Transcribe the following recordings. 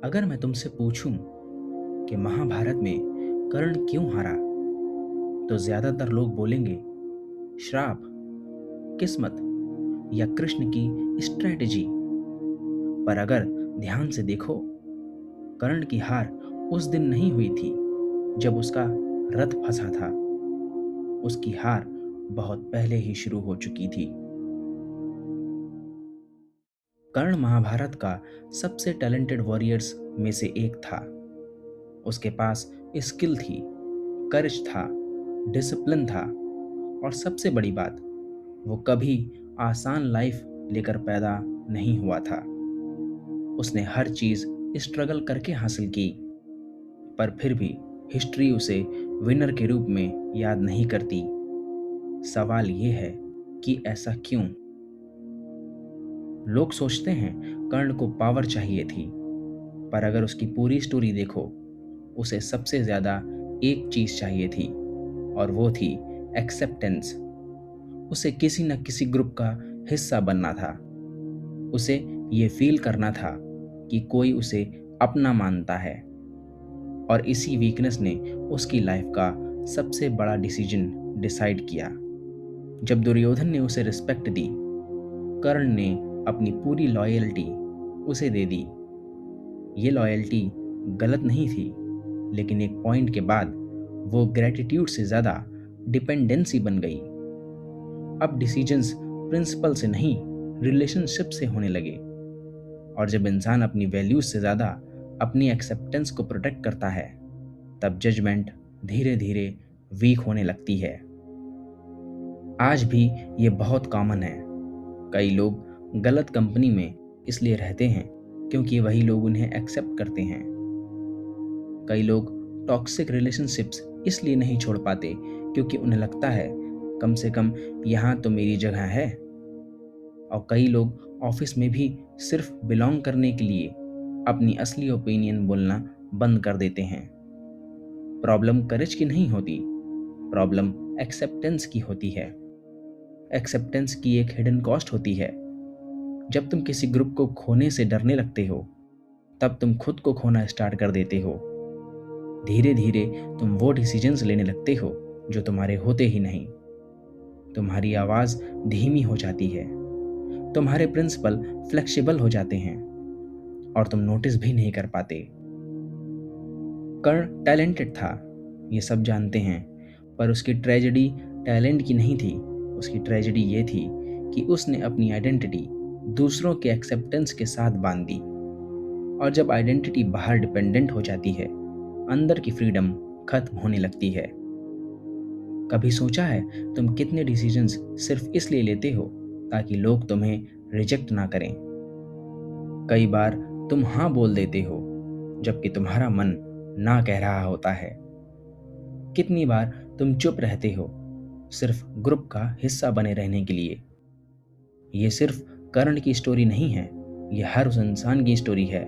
अगर मैं तुमसे पूछूं कि महाभारत में कर्ण क्यों हारा, तो ज्यादातर लोग बोलेंगे श्राप, किस्मत या कृष्ण की स्ट्रेटजी। पर अगर ध्यान से देखो, कर्ण की हार उस दिन नहीं हुई थी जब उसका रथ फंसा था। उसकी हार बहुत पहले ही शुरू हो चुकी थी। कर्ण महाभारत का सबसे टैलेंटेड वॉरियर्स में से एक था। उसके पास स्किल थी, करेज था, डिसिप्लिन था, और सबसे बड़ी बात, वो कभी आसान लाइफ लेकर पैदा नहीं हुआ था। उसने हर चीज स्ट्रगल करके हासिल की, पर फिर भी हिस्ट्री उसे विनर के रूप में याद नहीं करती। सवाल ये है कि ऐसा क्यों? लोग सोचते हैं कर्ण को पावर चाहिए थी, पर अगर उसकी पूरी स्टोरी देखो, उसे सबसे ज्यादा एक चीज चाहिए थी, और वो थी एक्सेप्टेंस। उसे किसी न किसी ग्रुप का हिस्सा बनना था। उसे ये फील करना था कि कोई उसे अपना मानता है। और इसी वीकनेस ने उसकी लाइफ का सबसे बड़ा डिसीजन डिसाइड किया। जब दुर्योधन ने उसे रिस्पेक्ट दी, कर्ण ने अपनी पूरी लॉयल्टी उसे दे दी। ये लॉयल्टी गलत नहीं थी, लेकिन एक पॉइंट के बाद वो ग्रेटिट्यूड से ज़्यादा डिपेंडेंसी बन गई। अब डिसीजंस प्रिंसिपल से नहीं, रिलेशनशिप से होने लगे। और जब इंसान अपनी वैल्यूज से ज़्यादा अपनी एक्सेप्टेंस को प्रोटेक्ट करता है, तब जजमेंट धीरे धीरे वीक होने लगती है। आज भी ये बहुत कॉमन है। कई लोग गलत कंपनी में इसलिए रहते हैं क्योंकि वही लोग उन्हें एक्सेप्ट करते हैं। कई लोग टॉक्सिक रिलेशनशिप्स इसलिए नहीं छोड़ पाते क्योंकि उन्हें लगता है कम से कम यहाँ तो मेरी जगह है। और कई लोग ऑफिस में भी सिर्फ बिलोंग करने के लिए अपनी असली ओपिनियन बोलना बंद कर देते हैं। प्रॉब्लम करेज की नहीं होती, प्रॉब्लम एक्सेप्टेंस की होती है। एक्सेप्टेंस की एक हिडन कॉस्ट होती है। जब तुम किसी ग्रुप को खोने से डरने लगते हो, तब तुम खुद को खोना स्टार्ट कर देते हो। धीरे धीरे तुम वो डिसीजंस लेने लगते हो जो तुम्हारे होते ही नहीं। तुम्हारी आवाज धीमी हो जाती है, तुम्हारे प्रिंसिपल फ्लेक्सिबल हो जाते हैं, और तुम नोटिस भी नहीं कर पाते। कर्ण टैलेंटेड था, ये सब जानते हैं, पर उसकी ट्रेजेडी टैलेंट की नहीं थी। उसकी ट्रेजेडी ये थी कि उसने अपनी आइडेंटिटी दूसरों के एक्सेप्टेंस के साथ बांध दी। और जब आइडेंटिटी बाहर डिपेंडेंट हो जाती है, अंदर की फ्रीडम खत्म होने लगती है। कभी सोचा है तुम कितने डिसीजंस सिर्फ इसलिए लेते हो ताकि लोग तुम्हें रिजेक्ट ना करें? कई बार तुम हाँ बोल देते हो जबकि तुम्हारा मन ना कह रहा होता है। कितनी बार तुम चुप रहते हो सिर्फ ग्रुप का हिस्सा बने रहने के लिए? ये सिर्फ कर्ण की स्टोरी नहीं है, ये हर उस इंसान की स्टोरी है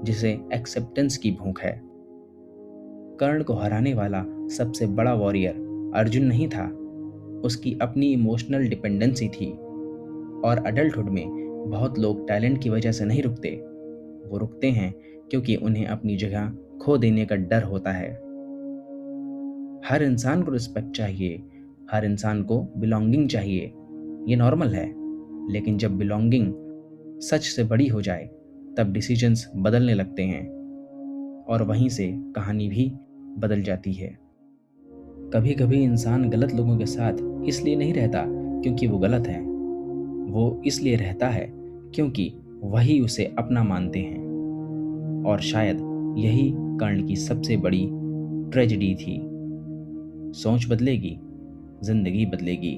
जिसे एक्सेप्टेंस की भूख है। कर्ण को हराने वाला सबसे बड़ा वॉरियर अर्जुन नहीं था, उसकी अपनी इमोशनल डिपेंडेंसी थी। और अडल्टहुड में बहुत लोग टैलेंट की वजह से नहीं रुकते, वो रुकते हैं क्योंकि उन्हें अपनी जगह खो देने का डर होता है। हर इंसान को रिस्पेक्ट चाहिए, हर इंसान को बिलोंगिंग चाहिए, ये नॉर्मल है। लेकिन जब बिलोंगिंग सच से बड़ी हो जाए, तब डिसीजंस बदलने लगते हैं, और वहीं से कहानी भी बदल जाती है। कभी कभी इंसान गलत लोगों के साथ इसलिए नहीं रहता क्योंकि वो गलत है, वो इसलिए रहता है क्योंकि वही उसे अपना मानते हैं। और शायद यही कर्ण की सबसे बड़ी ट्रेजेडी थी। सोच बदलेगी, जिंदगी बदलेगी।